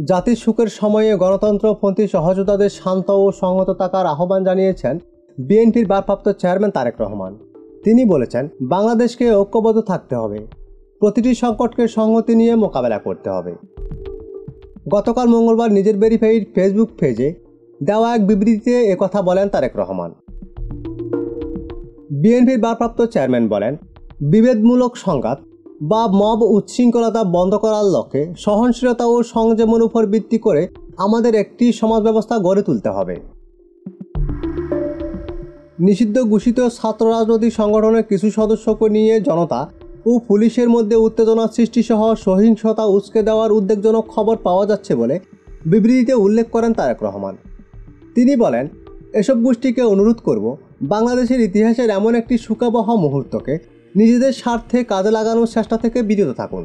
জাতির সুখের সময়ে গণতন্ত্রপন্থী সহযোদ্ধাদের শান্ত ও সংহত থাকার আহ্বান জানিয়েছেন বিএনপির ভারপ্রাপ্ত চেয়ারম্যান তারেক রহমান। তিনি বলেছেন, বাংলাদেশকে ঐক্যবদ্ধ থাকতে হবে, প্রতিটি সংকটকে সংহতি নিয়ে মোকাবেলা করতে হবে। গতকাল মঙ্গলবার নিজের ভেরিফাইড ফেসবুক পেজে দেওয়া এক বিবৃতিতে একথা বলেন তারেক রহমান। বিএনপির ভারপ্রাপ্ত চেয়ারম্যান বলেন, বিভেদমূলক সংঘাত বা মব উচ্ছৃঙ্খলতা বন্ধ করার লক্ষ্যে সহনশীলতা ও সংযমের উপর ভিত্তি করে আমাদের একটি সমাজ ব্যবস্থা গড়ে তুলতে হবে। নিষিদ্ধ ঘোষিত ছাত্র রাজনৈতিক সংগঠনের কিছু সদস্যকে নিয়ে জনতা ও পুলিশের মধ্যে উত্তেজনা সৃষ্টিসহ সহিংসতা উস্কে দেওয়ার উদ্বেগজনক খবর পাওয়া যাচ্ছে বলে বিবৃতিতে উল্লেখ করেন তারেক রহমান। তিনি বলেন, এসব গোষ্ঠীকে অনুরোধ করব, বাংলাদেশের ইতিহাসের এমন একটি শোকাবহ মুহূর্তকে নিজেদের স্বার্থে কাজে লাগানোর চেষ্টা থেকে বিরত থাকুন।